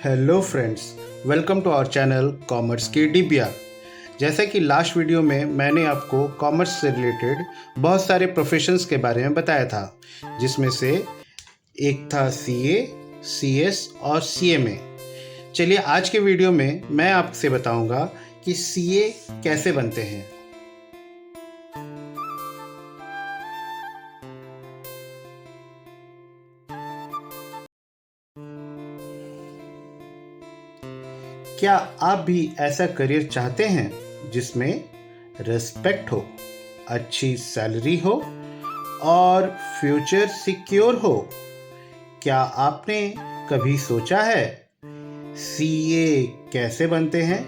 Hello friends, welcome to our channel commerce की DPR. जैसा कि लास्ट वीडियो में मैंने आपको कॉमर्स से रिलेटेड बहुत सारे प्रोफेशंस के बारे में बताया था, जिसमें से एक था सीए, सीएस और सीएमए। चलिए आज के वीडियो में मैं आपसे बताऊंगा कि सीए कैसे बनते हैं। क्या आप भी ऐसा करियर चाहते हैं जिसमें रिस्पेक्ट हो, अच्छी सैलरी हो और फ्यूचर सिक्योर हो? क्या आपने कभी सोचा है सीए कैसे बनते हैं?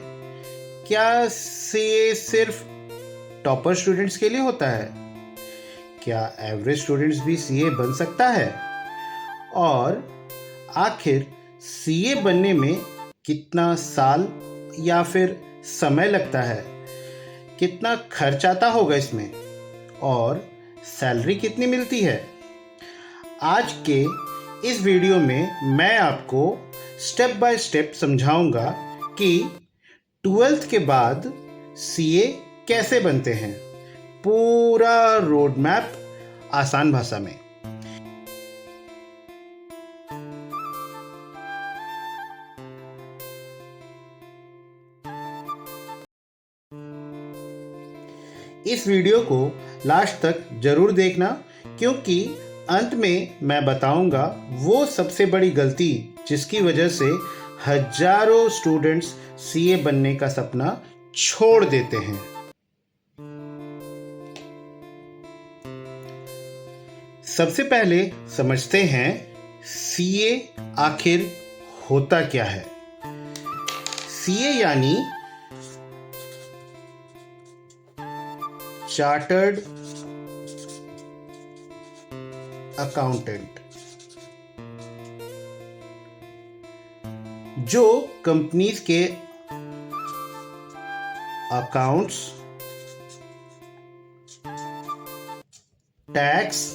क्या सीए सिर्फ टॉपर स्टूडेंट्स के लिए होता है? क्या एवरेज स्टूडेंट्स भी सीए बन सकता है? और आखिर सीए बनने में कितना साल या फिर समय लगता है? कितना खर्च आता होगा इसमें? और सैलरी कितनी मिलती है? आज के इस वीडियो में मैं आपको स्टेप बाय स्टेप समझाऊंगा कि 12th के बाद सीए कैसे बनते हैं, पूरा रोड मैप आसान भाषा में। इस वीडियो को लास्ट तक जरूर देखना, क्योंकि अंत में मैं बताऊंगा वो सबसे बड़ी गलती जिसकी वजह से हजारों स्टूडेंट्स सीए बनने का सपना छोड़ देते हैं। सबसे पहले समझते हैं सीए आखिर होता क्या है। सीए यानी चार्टर्ड अकाउंटेंट, जो कंपनीज के accounts, tax,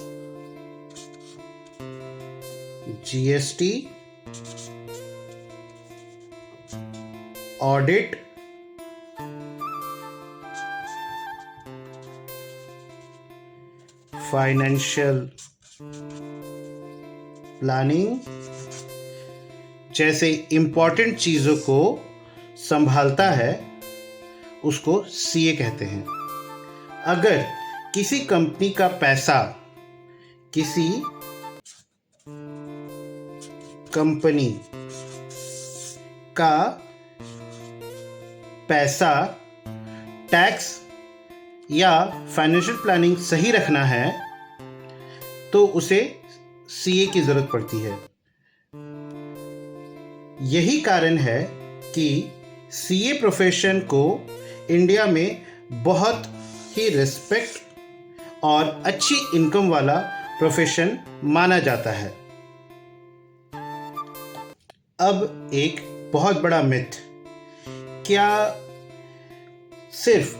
GST, audit, financial planning जैसे इंपॉर्टेंट चीज़ों को संभालता है, उसको सीए कहते हैं। अगर किसी कंपनी का पैसा, किसी कंपनी का पैसा टैक्स या फाइनेंशियल प्लानिंग सही रखना है, तो उसे सीए की ज़रूरत पड़ती है। यही कारण है कि सीए प्रोफेशन को इंडिया में बहुत ही रिस्पेक्ट और अच्छी इनकम वाला प्रोफेशन माना जाता है। अब एक बहुत बड़ा मिथ, क्या सिर्फ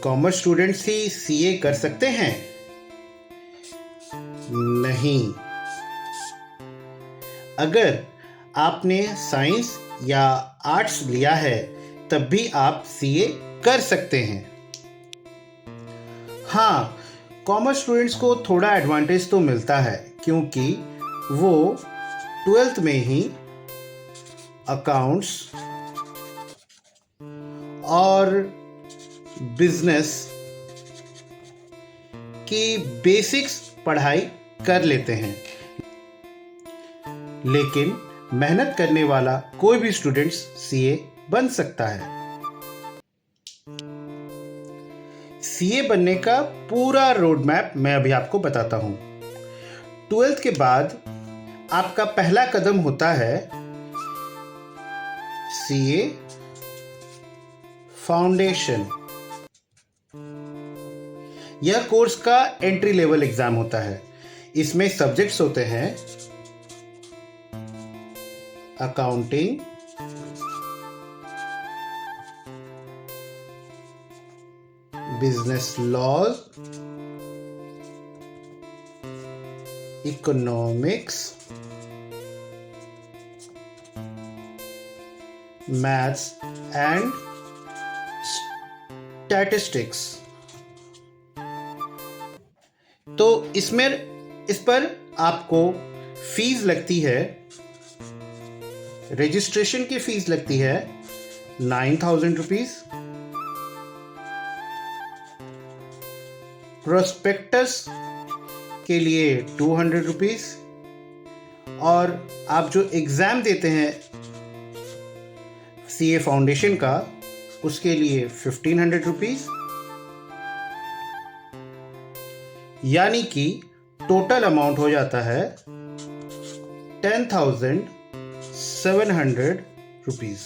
कॉमर्स स्टूडेंट्स ही सीए कर सकते हैं? नहीं। अगर आपने साइंस या आर्ट्स लिया है तब भी आप सीए कर सकते हैं। हाँ, कॉमर्स स्टूडेंट्स को थोड़ा एडवांटेज तो मिलता है, क्योंकि वो 12th में ही अकाउंट्स और बिजनेस की बेसिक्स पढ़ाई कर लेते हैं। लेकिन मेहनत करने वाला कोई भी स्टूडेंट्स सीए बन सकता है। सीए बनने का पूरा रोड मैप मैं अभी आपको बताता हूं। 12th के बाद आपका पहला कदम होता है सीए फाउंडेशन। यह कोर्स का एंट्री लेवल एग्जाम होता है। इसमें सब्जेक्ट्स होते हैं accounting, business law, economics, maths and statistics. तो इस पर आपको फीस लगती है, रजिस्ट्रेशन की फीस लगती है 9,000 रुपीज, प्रोस्पेक्टस के लिए 200 रुपीज, और आप जो एग्ज़ाम देते हैं सीए फाउंडेशन का उसके लिए 1,500 रुपीज, यानी कि टोटल अमाउंट हो जाता है 10,700 रुपीज।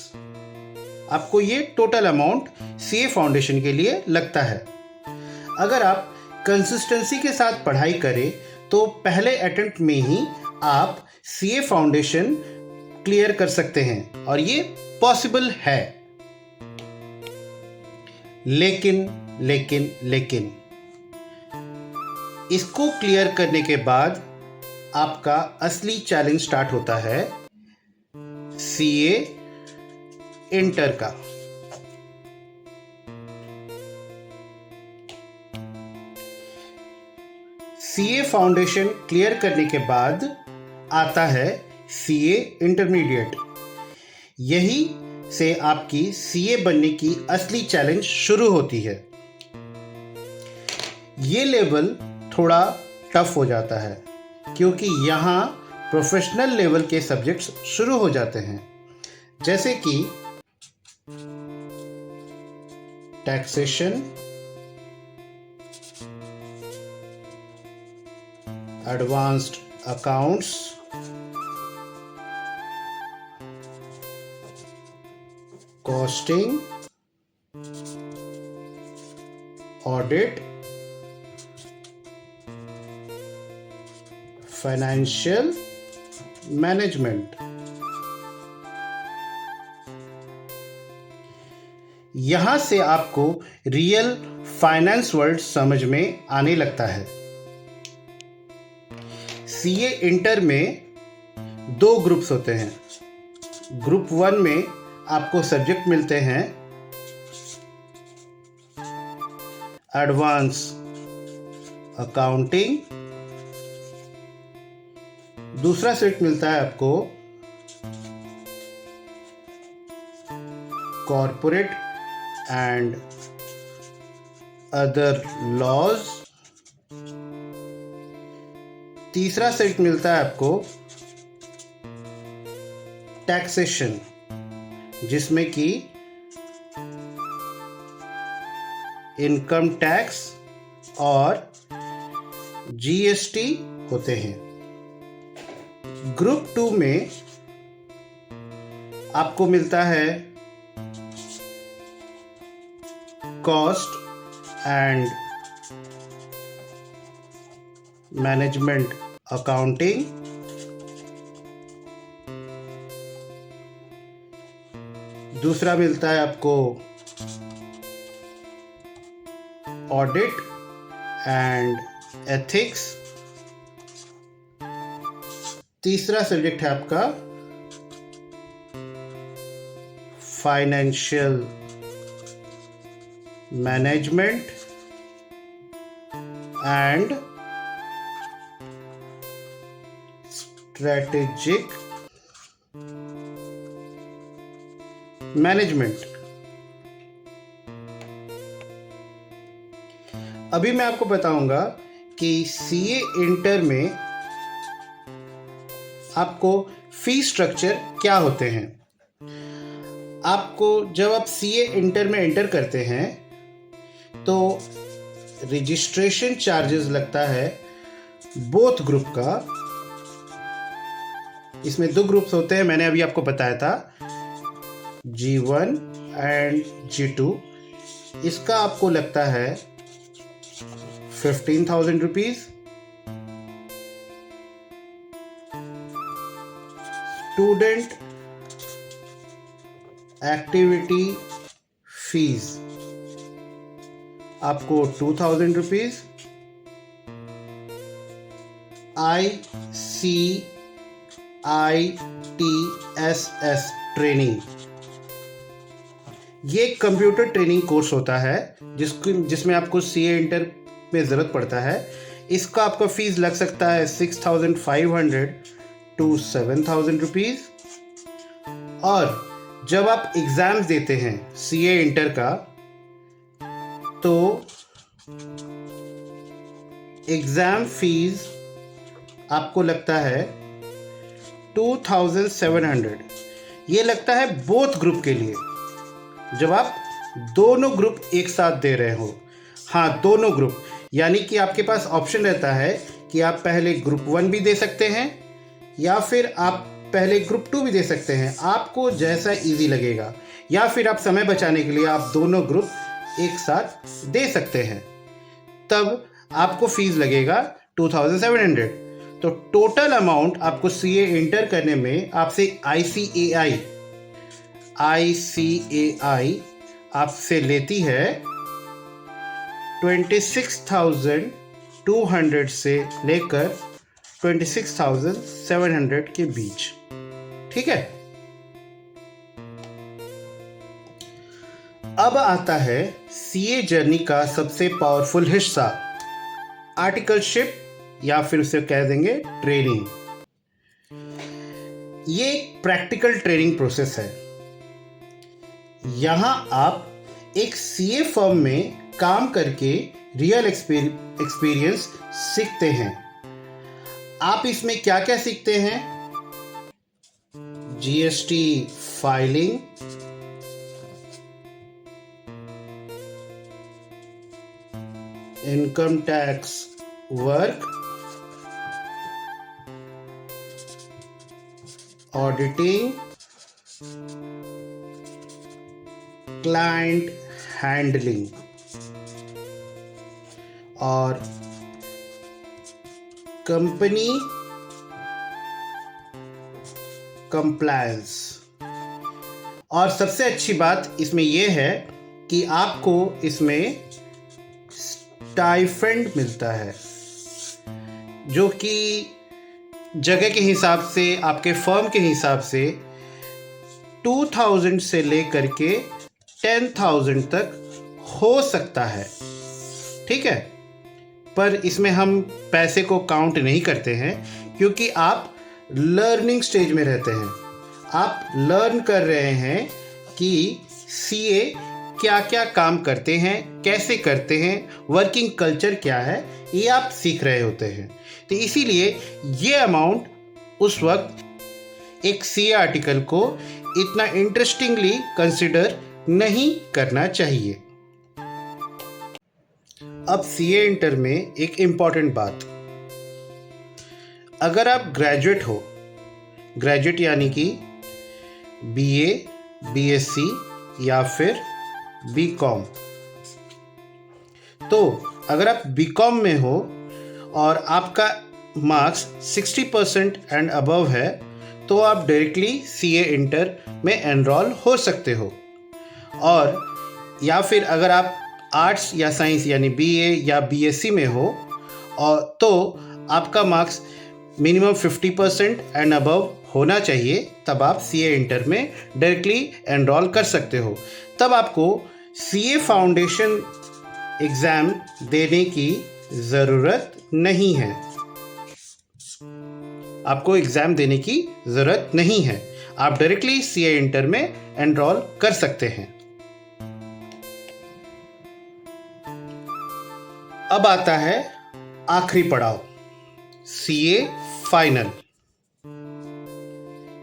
आपको ये टोटल अमाउंट सीए फाउंडेशन के लिए लगता है। अगर आप कंसिस्टेंसी के साथ पढ़ाई करें तो पहले अटेम्प्ट में ही आप सीए फाउंडेशन क्लियर कर सकते हैं और ये पॉसिबल है। लेकिन इसको क्लियर करने के बाद आपका असली चैलेंज स्टार्ट होता है सीए इंटर का। सीए फाउंडेशन क्लियर करने के बाद आता है सीए इंटरमीडिएट। यही से आपकी सीए बनने की असली चैलेंज शुरू होती है। ये लेवल थोड़ा टफ हो जाता है क्योंकि यहाँ प्रोफेशनल लेवल के सब्जेक्ट्स शुरू हो जाते हैं, जैसे कि taxation, advanced accounts, costing, audit, financial management. यहां से आपको रियल फाइनेंस वर्ल्ड समझ में आने लगता है। सीए इंटर में 2 ग्रुप्स होते हैं। ग्रुप 1 में आपको सब्जेक्ट मिलते हैं एडवांस अकाउंटिंग, दूसरा सेट मिलता है आपको कॉर्पोरेट एंड अदर लॉज, तीसरा सेट मिलता है आपको टैक्सेशन, जिसमें कि इनकम टैक्स और जीएसटी होते हैं। ग्रुप 2 में आपको मिलता है कॉस्ट एंड मैनेजमेंट अकाउंटिंग, दूसरा मिलता है आपको ऑडिट एंड एथिक्स, तीसरा सब्जेक्ट है आपका financial management and strategic management. अभी मैं आपको बताऊंगा कि सीए इंटर में आपको फी स्ट्रक्चर क्या होते हैं। आपको जब आप सीए इंटर में एंटर करते हैं तो रजिस्ट्रेशन चार्जेस लगता है बोथ ग्रुप का। इसमें 2 ग्रुप्स होते हैं, मैंने अभी आपको बताया था G1 एंड G2। इसका आपको लगता है 15,000 रुपीज। स्टूडेंट एक्टिविटी फीस आपको 2,000 रुपीज। ICITSS training. ये कंप्यूटर ट्रेनिंग कोर्स होता है जिसमें आपको सीए इंटर में ज़रूरत पड़ता है। इसका आपका फीस लग सकता है 6,500 to 7,000 रुपीज़। और जब आप एग्ज़ाम्स देते हैं सीए इंटर का, तो एग्ज़ाम फीस आपको लगता है 2,700। ये लगता है बोथ ग्रुप के लिए, जब आप दोनों ग्रुप एक साथ दे रहे हो। हाँ, दोनों ग्रुप, यानी कि आपके पास ऑप्शन रहता है कि आप पहले ग्रुप 1 भी दे सकते हैं या फिर आप पहले ग्रुप 2 भी दे सकते हैं, आपको जैसा इजी लगेगा। या फिर आप समय बचाने के लिए आप दोनों ग्रुप एक साथ दे सकते हैं। तब आपको फीस लगेगा 2,700। तो टोटल अमाउंट आपको सीए इंटर करने में आपसे ICAI आपसे लेती है 26,200 से लेकर 26,700 के बीच। ठीक है। अब आता है सीए जर्नी का सबसे पावरफुल हिस्सा, आर्टिकलशिप, या फिर उसे कह देंगे ट्रेनिंग। ये एक प्रैक्टिकल ट्रेनिंग प्रोसेस है। यहां आप एक सीए फर्म में काम करके रियल एक्सपीरियंस सीखते हैं। आप इसमें क्या क्या सीखते हैं? GST filing, income tax work, auditing, client handling और कंपनी कंप्लायंस। और सबसे अच्छी बात इसमें यह है कि आपको इसमें स्टाइफंड मिलता है, जो कि जगह के हिसाब से, आपके फर्म के हिसाब से 2,000 से लेकर के 10,000 तक हो सकता है। ठीक है। पर इसमें हम पैसे को काउंट नहीं करते हैं, क्योंकि आप लर्निंग स्टेज में रहते हैं। आप लर्न कर रहे हैं कि सीए क्या क्या काम करते हैं, कैसे करते हैं, वर्किंग कल्चर क्या है, ये आप सीख रहे होते हैं। तो इसीलिए ये अमाउंट उस वक्त एक सीए आर्टिकल को इतना इंटरेस्टिंगली कंसिडर नहीं करना चाहिए। अब सीए इंटर में एक इम्पॉर्टेंट बात, अगर आप ग्रेजुएट हो, ग्रेजुएट यानी कि BA, BSc या फिर BCom, तो अगर आप BCom में हो और आपका मार्क्स 60% एंड अबव है, तो आप डायरेक्टली सीए इंटर में एनरोल हो सकते हो। और या फिर अगर आप आर्ट्स या साइंस यानी BA या BSc में हो और तो आपका मार्क्स मिनिमम 50% एंड अबव होना चाहिए, तब आप सीए इंटर में डायरेक्टली एनरोल कर सकते हो। तब आपको सीए फाउंडेशन एग्ज़ाम देने की ज़रूरत नहीं है। आपको एग्ज़ाम देने की ज़रूरत नहीं है, आप डायरेक्टली सीए इंटर में एनरोल कर सकते हैं। अब आता है आखिरी पड़ाव, सीए फाइनल।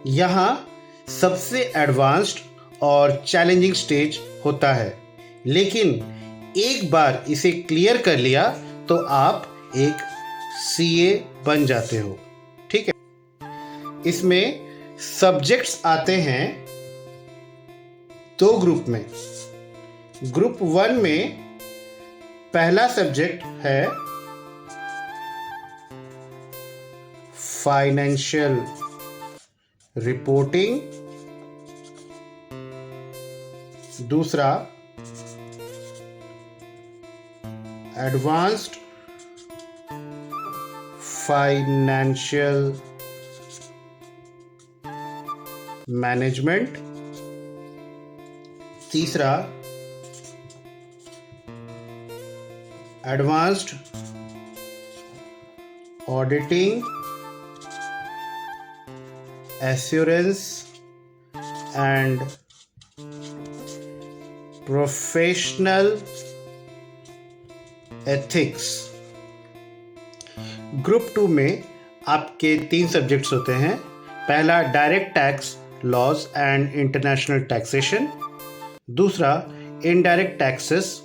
यहाँ सबसे एडवांस्ड और चैलेंजिंग स्टेज होता है, लेकिन एक बार इसे क्लियर कर लिया तो आप एक सीए बन जाते हो। ठीक है। इसमें सब्जेक्ट्स आते हैं 2 ग्रुप में। ग्रुप 1 में पहला सब्जेक्ट है फाइनेंशियल रिपोर्टिंग, दूसरा एडवांस्ड फाइनेंशियल मैनेजमेंट, तीसरा advanced auditing, assurance and professional ethics. Group 2 में आपके 3 सब्जेक्ट्स होते हैं। पहला direct tax laws and international taxation, दूसरा इनडायरेक्ट टैक्सेस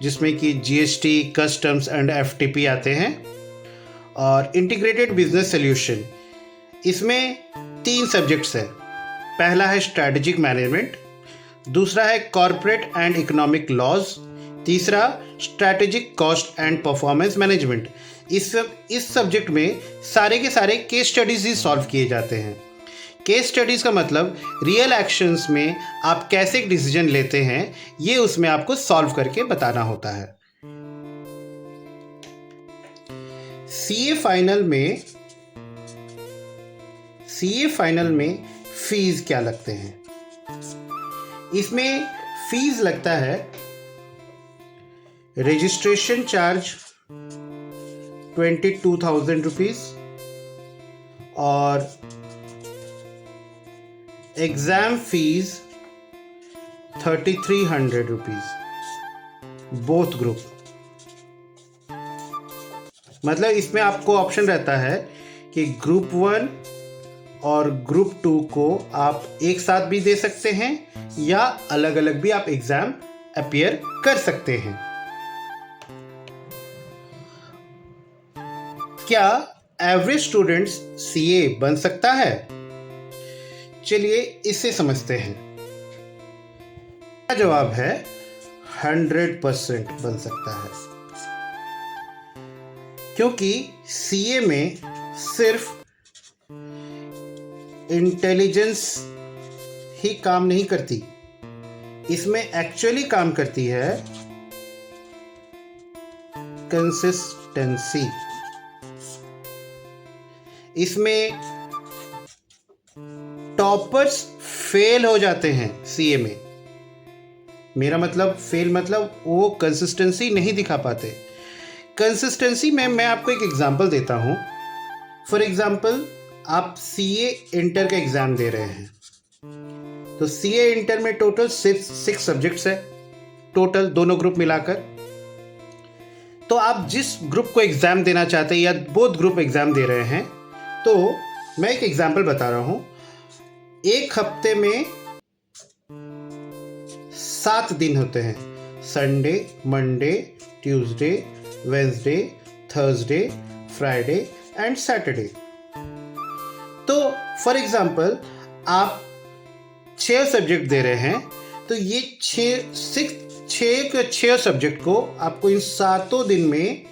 जिसमें कि जीएसटी, कस्टम्स एंड एफटीपी आते हैं, और इंटीग्रेटेड बिजनेस सॉल्यूशन। इसमें 3 सब्जेक्ट्स हैं। पहला है स्ट्रैटेजिक मैनेजमेंट, दूसरा है कॉर्पोरेट एंड इकोनॉमिक लॉज, तीसरा strategic cost and performance management. इस सब्जेक्ट में सारे के सारे केस स्टडीज ही सॉल्व किए जाते हैं। केस स्टडीज़ का मतलब रियल एक्शंस में आप कैसे एक डिसीजन लेते हैं, ये उसमें आपको सॉल्व करके बताना होता है। सीए फाइनल में फीस क्या लगते हैं? इसमें फीस लगता है रजिस्ट्रेशन चार्ज 22,000 रुपीज और exam fees 3,300 rupees, both group. मतलब इसमें आपको ऑप्शन रहता है कि ग्रुप 1 और ग्रुप 2 को आप एक साथ भी दे सकते हैं या अलग अलग भी आप एग्जाम अपीयर कर सकते हैं। क्या एवरेज स्टूडेंट्स सीए बन सकता है? चलिए इसे समझते हैं। जवाब है 100% बन सकता है, क्योंकि सीए में सिर्फ इंटेलिजेंस ही काम नहीं करती, इसमें एक्चुअली काम करती है कंसिस्टेंसी। इसमें टॉपर्स फेल हो जाते हैं सीए में। मेरा मतलब फेल मतलब वो कंसिस्टेंसी नहीं दिखा पाते। कंसिस्टेंसी में मैं आपको एक एग्जांपल देता हूँ। फॉर एग्जांपल आप सीए इंटर का एग्ज़ाम दे रहे हैं, तो सीए इंटर में टोटल 6 सब्जेक्ट्स है, टोटल दोनों ग्रुप मिलाकर। तो आप जिस ग्रुप को एग्ज़ाम देना चाहते हैं या बोथ ग्रुप एग्ज़ाम दे रहे हैं, तो मैं एक एग्जांपल बता रहा हूँ। एक हफ्ते में 7 दिन होते हैं, Sunday, Monday, Tuesday, Wednesday, Thursday, Friday and Saturday. तो फॉर एग्जांपल आप 6 सब्जेक्ट दे रहे हैं, तो ये 6 सब्जेक्ट को आपको इन 7 दिन में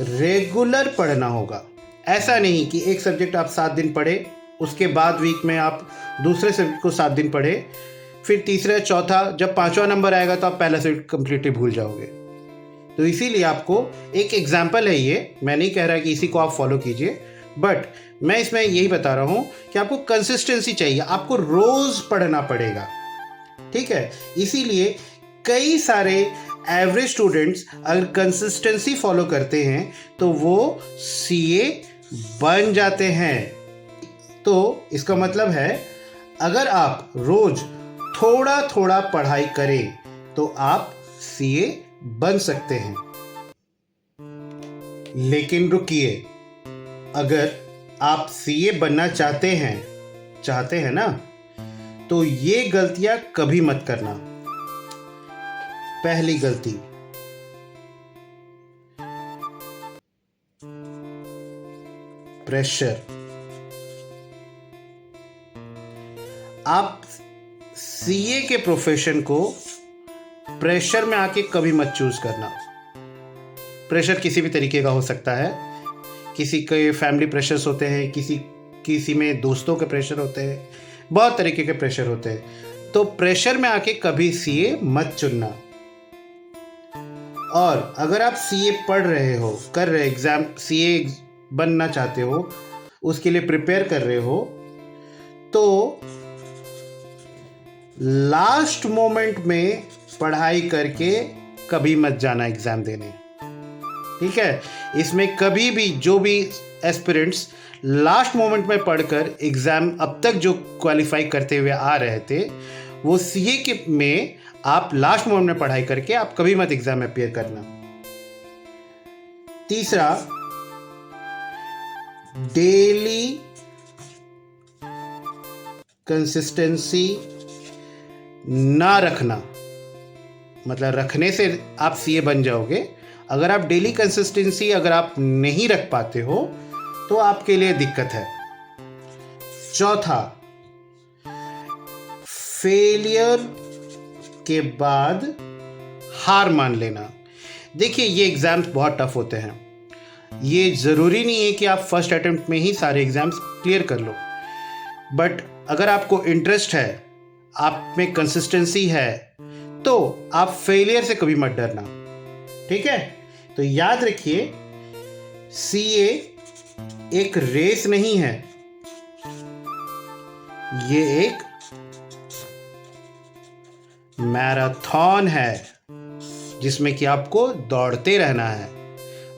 रेगुलर पढ़ना होगा। ऐसा नहीं कि एक सब्जेक्ट आप 7 दिन पढ़े, उसके बाद वीक में आप दूसरे सब्जेक्ट को 7 दिन पढ़े, फिर तीसरा चौथा, जब 5वां नंबर आएगा तो आप पहला सब्जेक्ट कंप्लीटली भूल जाओगे। तो इसीलिए आपको एक एग्जाम्पल है ये, मैं नहीं कह रहा कि इसी को आप फॉलो कीजिए, बट मैं इसमें यही बता रहा हूँ कि आपको कंसिस्टेंसी चाहिए, आपको रोज़ पढ़ना पड़ेगा, ठीक है। इसीलिए कई सारे एवरेज स्टूडेंट्स अगर कंसिस्टेंसी फॉलो करते हैं तो वो सीए बन जाते हैं। तो इसका मतलब है अगर आप रोज थोड़ा थोड़ा पढ़ाई करें तो आप सीए बन सकते हैं। लेकिन रुकिए, अगर आप सीए बनना चाहते हैं ना, तो ये गलतियां कभी मत करना। पहली गलती, प्रेशर। आप सीए के प्रोफेशन को प्रेशर में आके कभी मत चूज करना। प्रेशर किसी भी तरीके का हो सकता है, किसी के फैमिली प्रेशर्स होते हैं, किसी में दोस्तों के प्रेशर होते हैं, बहुत तरीके के प्रेशर होते हैं। तो प्रेशर में आके कभी सीए मत चुनना। और अगर आप सीए पढ़ रहे हो, कर रहे एग्जाम, सीए बनना चाहते हो, उसके लिए प्रिपेयर कर रहे हो, तो लास्ट मोमेंट में पढ़ाई करके कभी मत जाना एग्ज़ाम देने। ठीक है, इसमें कभी भी जो भी एस्पिरेंट्स लास्ट मोमेंट में पढ़कर एग्ज़ाम अब तक जो क्वालिफाई करते हुए आ रहे थे, वो सीए के में आप लास्ट मोमेंट में पढ़ाई करके आप कभी मत एग्ज़ाम में अपियर करना। तीसरा, डेली कंसिस्टेंसी ना रखना, मतलब रखने से आप सीए बन जाओगे। अगर आप डेली कंसिस्टेंसी अगर आप नहीं रख पाते हो तो आपके लिए दिक्कत है। चौथा, फेलियर के बाद हार मान लेना। देखिए, ये एग्ज़ाम्स बहुत टफ होते हैं। ये ज़रूरी नहीं है कि आप फर्स्ट अटेम्प्ट में ही सारे एग्ज़ाम्स क्लियर कर लो, बट अगर आपको इंटरेस्ट है, आप में कंसिस्टेंसी है, तो आप फेलियर से कभी मत डरना। ठीक है, तो याद रखिए, सीए एक रेस नहीं है, ये एक मैराथन है जिसमें कि आपको दौड़ते रहना है।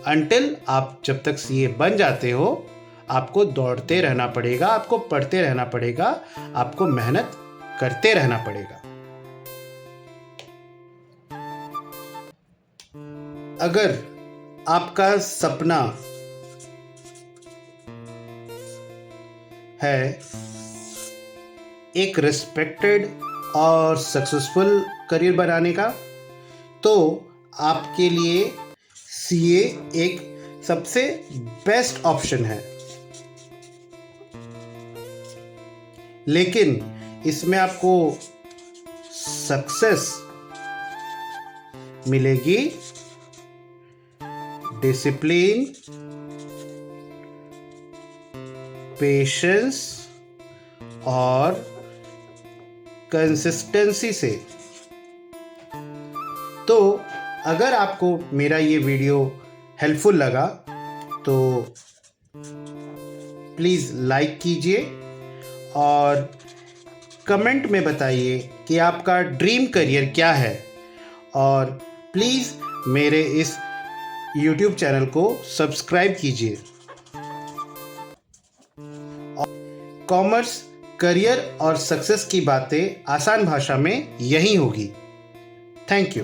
अंटिल आप जब तक सीए बन जाते हो, आपको दौड़ते रहना पड़ेगा, आपको पढ़ते रहना पड़ेगा, आपको मेहनत करते रहना पड़ेगा। अगर आपका सपना है एक रिस्पेक्टेड और सक्सेसफुल करियर बनाने का, तो आपके लिए सीए एक सबसे बेस्ट ऑप्शन है। लेकिन इसमें आपको सक्सेस मिलेगी डिसिप्लिन, पेशेंस और कंसिस्टेंसी से। तो अगर आपको मेरा ये वीडियो हेल्पफुल लगा तो प्लीज़ लाइक कीजिए और कमेंट में बताइए कि आपका ड्रीम करियर क्या है, और प्लीज़ मेरे इस YouTube चैनल को सब्सक्राइब कीजिए। कॉमर्स, करियर और सक्सेस की बातें आसान भाषा में यही होगी। Thank you.